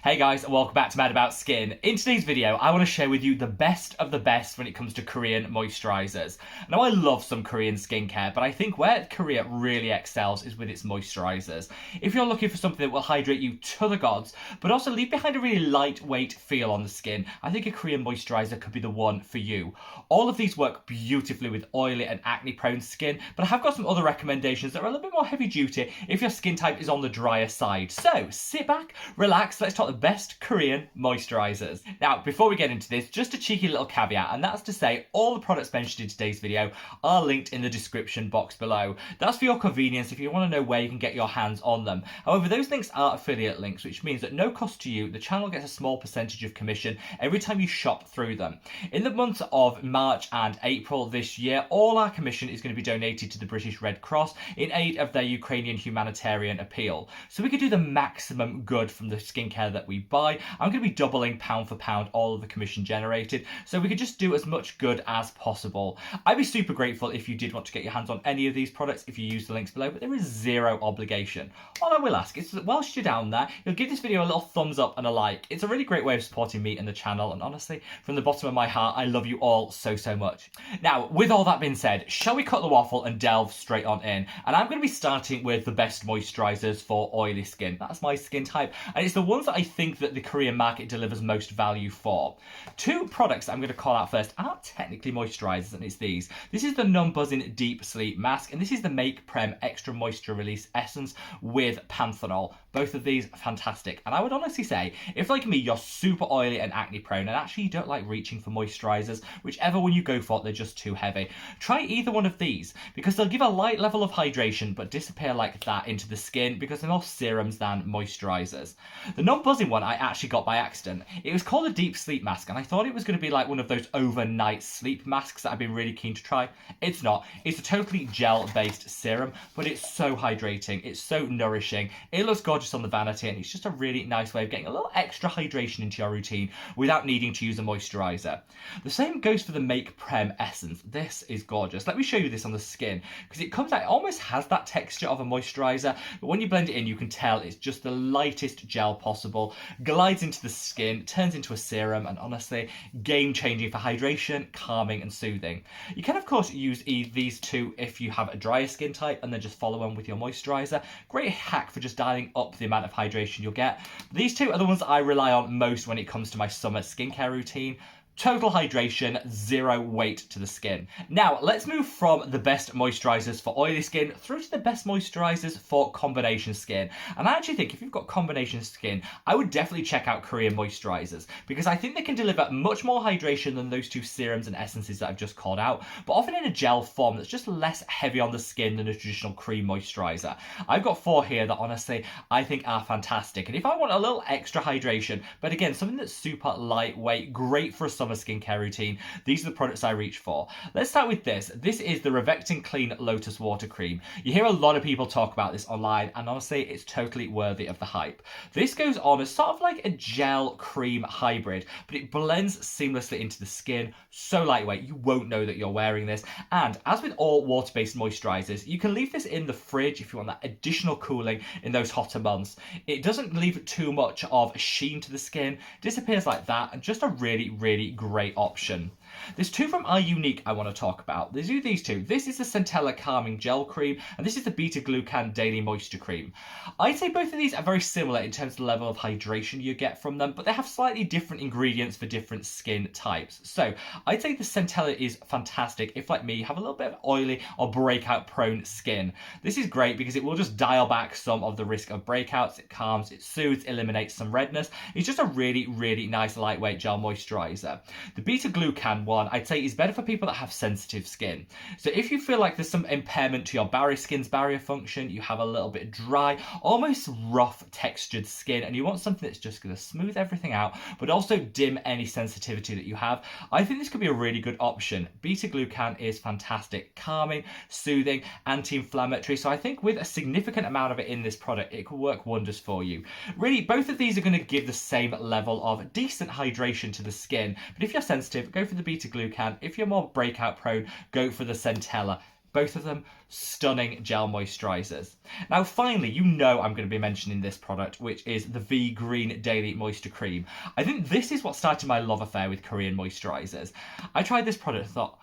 Hey guys, and welcome back to Mad About Skin. In today's video, I want to share with you the best of the best when it comes to Korean moisturizers. Now, I love some Korean skincare, but I think where Korea really excels is with its moisturizers. If you're looking for something that will hydrate you to the gods, but also leave behind a really lightweight feel on the skin, I think a Korean moisturizer could be the one for you. All of these work beautifully with oily and acne-prone skin, but I have got some other recommendations that are a little bit more heavy-duty if your skin type is on the drier side. So, sit back, relax, let's talk the best Korean moisturizers. Now, before we get into this, just a cheeky little caveat, and that's to say all the products mentioned in today's video are linked in the description box below. That's for your convenience if you want to know where you can get your hands on them. However, those links are affiliate links, which means at no cost to you, the channel gets a small percentage of commission every time you shop through them. In the months of March and April this year, all our commission is going to be donated to the British Red Cross in aid of their Ukrainian humanitarian appeal. So we could do the maximum good from the skincare that we buy. I'm going to be doubling pound for pound all of the commission generated, so we could just do as much good as possible. I'd be super grateful if you did want to get your hands on any of these products if you use the links below, but there is zero obligation. All I will ask is that whilst you're down there, you'll give this video a little thumbs up and a like. It's a really great way of supporting me and the channel, and honestly, from the bottom of my heart, I love you all so much. Now, with all that being said, shall we cut the waffle and delve straight on in? And I'm going to be starting with the best moisturizers for oily skin. That's my skin type, and it's the ones that I think that the Korean market delivers most value for. Two products I'm going to call out first aren't technically moisturizers, and it's these. This is the Non-Buzzing Deep Sleep Mask, and this is the Make Prem Extra Moisture Release Essence with Panthenol. Both of these are fantastic, and I would honestly say, if like me, you're super oily and acne prone, and actually you don't like reaching for moisturizers, whichever one you go for, they're just too heavy, try either one of these, because they'll give a light level of hydration, but disappear like that into the skin, because they're more serums than moisturizers. The non-buzzing one I actually got by accident. It was called a deep sleep mask, and I thought it was going to be like one of those overnight sleep masks that I've been really keen to try. It's not. It's a totally gel-based serum, but it's so hydrating. It's so nourishing. It looks gorgeous on the vanity, and it's just a really nice way of getting a little extra hydration into your routine without needing to use a moisturizer. The same goes for the Make Prem Essence. This is gorgeous. Let me show you this on the skin, because it comes out, it almost has that texture of a moisturizer, but when you blend it in, you can tell it's just the lightest gel possible, glides into the skin, turns into a serum, and honestly, game-changing for hydration, calming, and soothing. You can, of course, use these two if you have a drier skin type, and then just follow them with your moisturizer. Great hack for just dialing up the amount of hydration you'll get. These two are the ones that I rely on most when it comes to my summer skincare routine. Total hydration, zero weight to the skin. Now, let's move from the best moisturizers for oily skin through to the best moisturizers for combination skin. And I actually think if you've got combination skin, I would definitely check out Korean moisturizers, because I think they can deliver much more hydration than those two serums and essences that I've just called out, but often in a gel form that's just less heavy on the skin than a traditional cream moisturizer. I've got four here that honestly I think are fantastic. And if I want a little extra hydration, but again, something that's super lightweight, great for a summer skincare routine, these are the products I reach for. Let's start with this. This is the Revectin Clean Lotus Water Cream. You hear a lot of people talk about this online, and honestly, it's totally worthy of the hype. This goes on as sort of like a gel cream hybrid, but it blends seamlessly into the skin, so lightweight, you won't know that you're wearing this. And as with all water-based moisturizers, you can leave this in the fridge if you want that additional cooling in those hotter months. It doesn't leave too much of a sheen to the skin, disappears like that, and just a really great option. There's two from Unique I want to talk about. There's these two. This is the Centella Calming Gel Cream, and this is the Beta Glucan Daily Moisture Cream. I'd say both of these are very similar in terms of the level of hydration you get from them, but they have slightly different ingredients for different skin types. So I'd say the Centella is fantastic if, like me, you have a little bit of oily or breakout prone skin. This is great because it will just dial back some of the risk of breakouts. It calms, it soothes, eliminates some redness. It's just a really nice lightweight gel moisturizer. The Beta Glucan one I'd say is better for people that have sensitive skin. So if you feel like there's some impairment to your skin's barrier function, you have a little bit dry, almost rough textured skin, and you want something that's just going to smooth everything out, but also dim any sensitivity that you have, I think this could be a really good option. Beta Glucan is fantastic, calming, soothing, anti-inflammatory, so I think with a significant amount of it in this product, it could work wonders for you. Really, both of these are going to give the same level of decent hydration to the skin, but if you're sensitive, go for the Beta Glucan. If you're more breakout prone, go for the Centella. Both of them stunning gel moisturizers. Now finally, you know I'm going to be mentioning this product, which is the V Green Daily Moisture Cream. I think this is what started my love affair with Korean moisturizers. I tried this product and thought,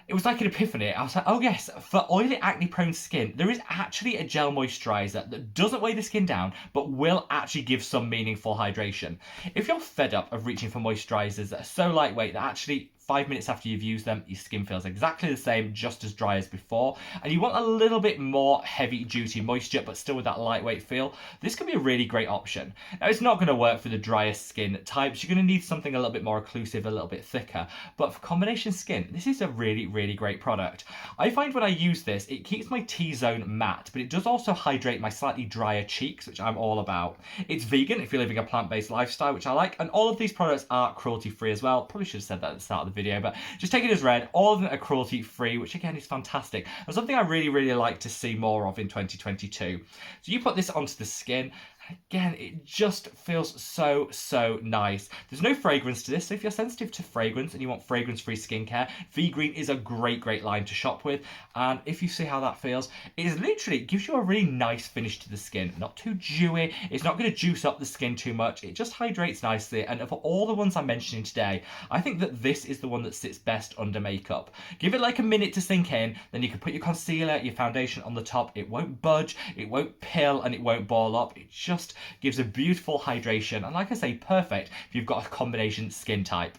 it was like an epiphany. I was like, oh yes, for oily acne prone skin, there is actually a gel moisturizer that doesn't weigh the skin down, but will actually give some meaningful hydration. If you're fed up of reaching for moisturizers that are so lightweight that actually 5 minutes after you've used them, your skin feels exactly the same, just as dry as before, and you want a little bit more heavy duty moisture, but still with that lightweight feel, this could be a really great option. Now, it's not going to work for the driest skin types. You're going to need something a little bit more occlusive, a little bit thicker, but for combination skin, this is a really great product. I find when I use this, it keeps my T-zone matte, but it does also hydrate my slightly drier cheeks, which I'm all about. It's vegan if you're living a plant-based lifestyle, which I like, and all of these products are cruelty-free as well. Probably should have said that at the start of the video, but just take it as read. All of them are cruelty free, which again is fantastic and something I really like to see more of in 2022. So you put this onto the skin. Again, it just feels so nice. There's no fragrance to this, so if you're sensitive to fragrance and you want fragrance-free skincare, V Green is a great line to shop with. And if you see how that feels, it is literally, it gives you a really nice finish to the skin. Not too dewy, it's not going to juice up the skin too much, it just hydrates nicely. And for all the ones I'm mentioning today, I think that this is the one that sits best under makeup. Give it like a minute to sink in, then you can put your concealer, your foundation on the top. It won't budge, it won't pill, and it won't ball up. It just gives a beautiful hydration, and like I say, perfect if you've got a combination skin type.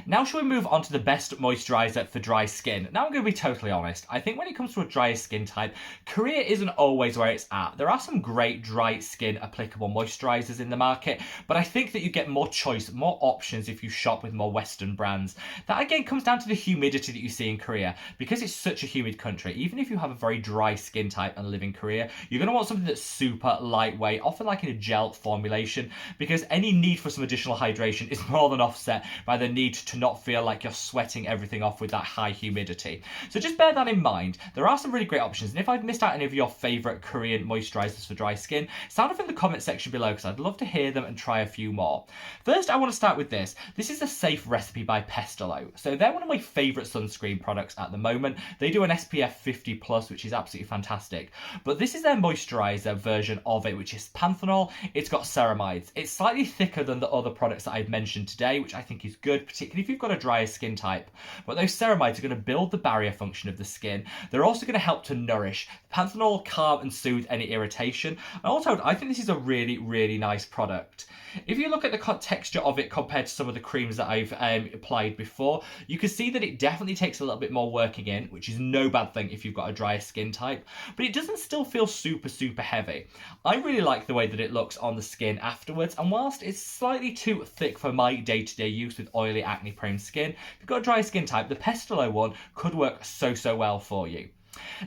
Now shall we move on to the best moisturiser for dry skin? Now I'm going to be totally honest, I think when it comes to a drier skin type, Korea isn't always where it's at. There are some great dry skin applicable moisturisers in the market, but I think that you get more choice, more options if you shop with more Western brands. That again comes down to the humidity that you see in Korea. Because it's such a humid country, even if you have a very dry skin type and live in Korea, you're going to want something that's super lightweight, often like in a gel formulation, because any need for some additional hydration is more than offset by the need to not feel like you're sweating everything off with that high humidity. So just bear that in mind. There are some really great options, and if I've missed out any of your favourite Korean moisturisers for dry skin, sound off in the comment section below because I'd love to hear them and try a few more. First, I want to start with this. This is a Safe Recipe by Pestalo. So they're one of my favourite sunscreen products at the moment. They do an SPF 50+, which is absolutely fantastic. But this is their moisturiser version of it, which is panthenol. It's got ceramides. It's slightly thicker than the other products that I've mentioned today, which I think is good, particularly if you've got a drier skin type. But those ceramides are going to build the barrier function of the skin. They're also going to help to nourish. Panthenol calm and soothe any irritation. And also, I think this is a really nice product. If you look at the texture of it compared to some of the creams that I've applied before, you can see that it definitely takes a little bit more working in, which is no bad thing if you've got a drier skin type, but it doesn't still feel super heavy. I really like the way that it looks on the skin afterwards, and whilst it's slightly too thick for my day-to-day use with oily acne prone skin, if you've got a dry skin type, the Pestalo one could work so well for you.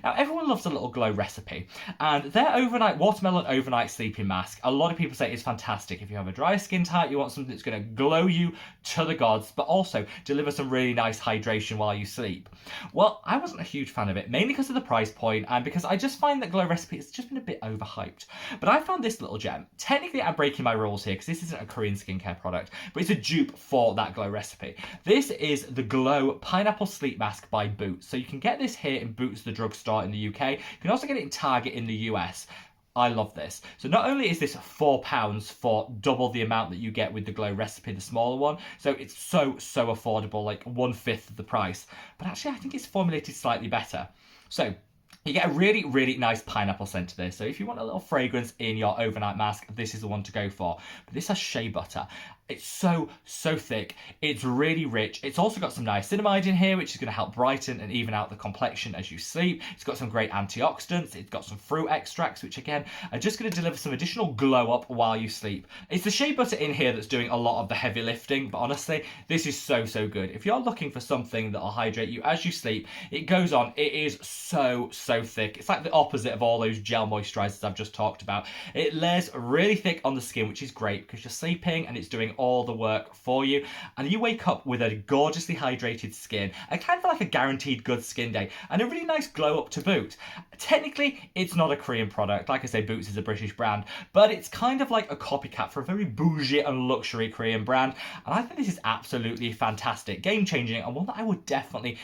Now, everyone loves a little glow recipe, and their watermelon overnight sleeping mask, a lot of people say is fantastic. If you have a dry skin type, you want something that's going to glow you to the gods, but also deliver some really nice hydration while you sleep. Well, I wasn't a huge fan of it, mainly because of the price point, and because I just find that glow recipe has just been a bit overhyped. But I found this little gem. Technically, I'm breaking my rules here, because this isn't a Korean skincare product, but it's a dupe for that glow recipe. This is the Glow Pineapple Sleep Mask by Boots. So you can get this here in Boots, the drugstore in the UK. You can also get it in Target in the US. I love this. So not only is this £4 for double the amount that you get with the Glow recipe, the smaller one, so it's so affordable, like 1/5 of the price, but actually I think it's formulated slightly better. So you get a really nice pineapple scent to this. So if you want a little fragrance in your overnight mask, this is the one to go for. But this has shea butter. It's so thick. It's really rich. It's also got some niacinamide in here, which is going to help brighten and even out the complexion as you sleep. It's got some great antioxidants. It's got some fruit extracts, which again are just going to deliver some additional glow up while you sleep. It's the shea butter in here that's doing a lot of the heavy lifting, but honestly, this is so good. If you're looking for something that'll hydrate you as you sleep, it goes on. It is so thick. It's like the opposite of all those gel moisturizers I've just talked about. It layers really thick on the skin, which is great because you're sleeping and it's doing all the work for you, and you wake up with a gorgeously hydrated skin, a kind of like a guaranteed good skin day, and a really nice glow up to boot. Technically, it's not a Korean product. Like I say, Boots is a British brand, but it's kind of like a copycat for a very bougie and luxury Korean brand, and I think this is absolutely fantastic, game-changing, and one that I would definitely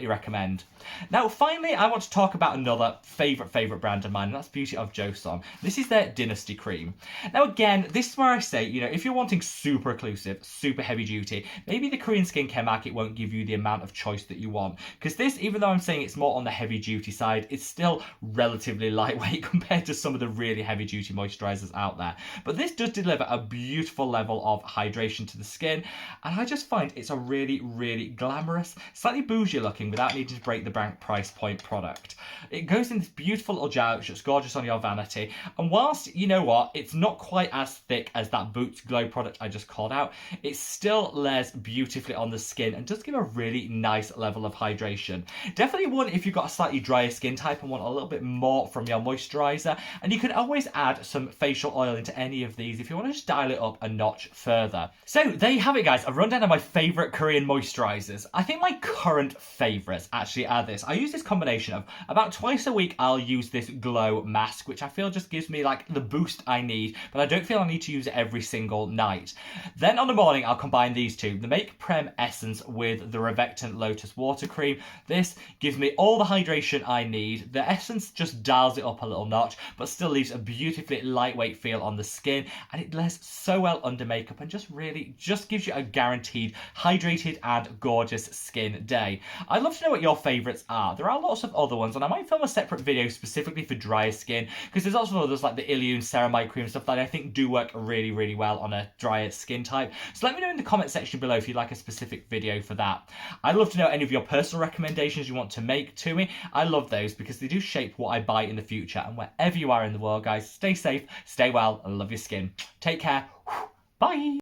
recommend. Now, finally, I want to talk about another favourite brand of mine, and that's Beauty of Joseon. This is their Dynasty Cream. Now, again, this is where I say, you know, if you're wanting super exclusive, super heavy duty, maybe the Korean skincare market won't give you the amount of choice that you want. Because this, even though I'm saying it's more on the heavy duty side, it's still relatively lightweight compared to some of the really heavy duty moisturizers out there. But this does deliver a beautiful level of hydration to the skin, and I just find it's a really glamorous, slightly bougie looking, without needing to break the bank price point product. It goes in this beautiful ujao, which looks gorgeous on your vanity, and whilst, you know what, it's not quite as thick as that Boots Glow product I just called out, it still layers beautifully on the skin and does give a really nice level of hydration. Definitely one if you've got a slightly drier skin type and want a little bit more from your moisturizer, and you can always add some facial oil into any of these if you want to just dial it up a notch further. So there you have it, guys, a rundown of my favourite Korean moisturizers. I think my current favourites actually are this. I use this combination of about twice a week I'll use this glow mask, which I feel just gives me like the boost I need, but I don't feel I need to use it every single night. Then on the morning I'll combine these two, the Make Prem Essence with the Revectant Lotus Water Cream. This gives me all the hydration I need. The Essence just dials it up a little notch, but still leaves a beautifully lightweight feel on the skin, and it layers so well under makeup and just gives you a guaranteed hydrated and gorgeous skin day. I'd love to know what your favourites are. There are lots of other ones, and I might film a separate video specifically for drier skin, because there's also others like the Ilion Ceramide Cream stuff that I think do work really well on a drier skin type. So let me know in the comment section below if you'd like a specific video for that. I'd love to know any of your personal recommendations you want to make to me. I love those because they do shape what I buy in the future. And wherever you are in the world, guys, stay safe, stay well, and love your skin. Take care. Bye.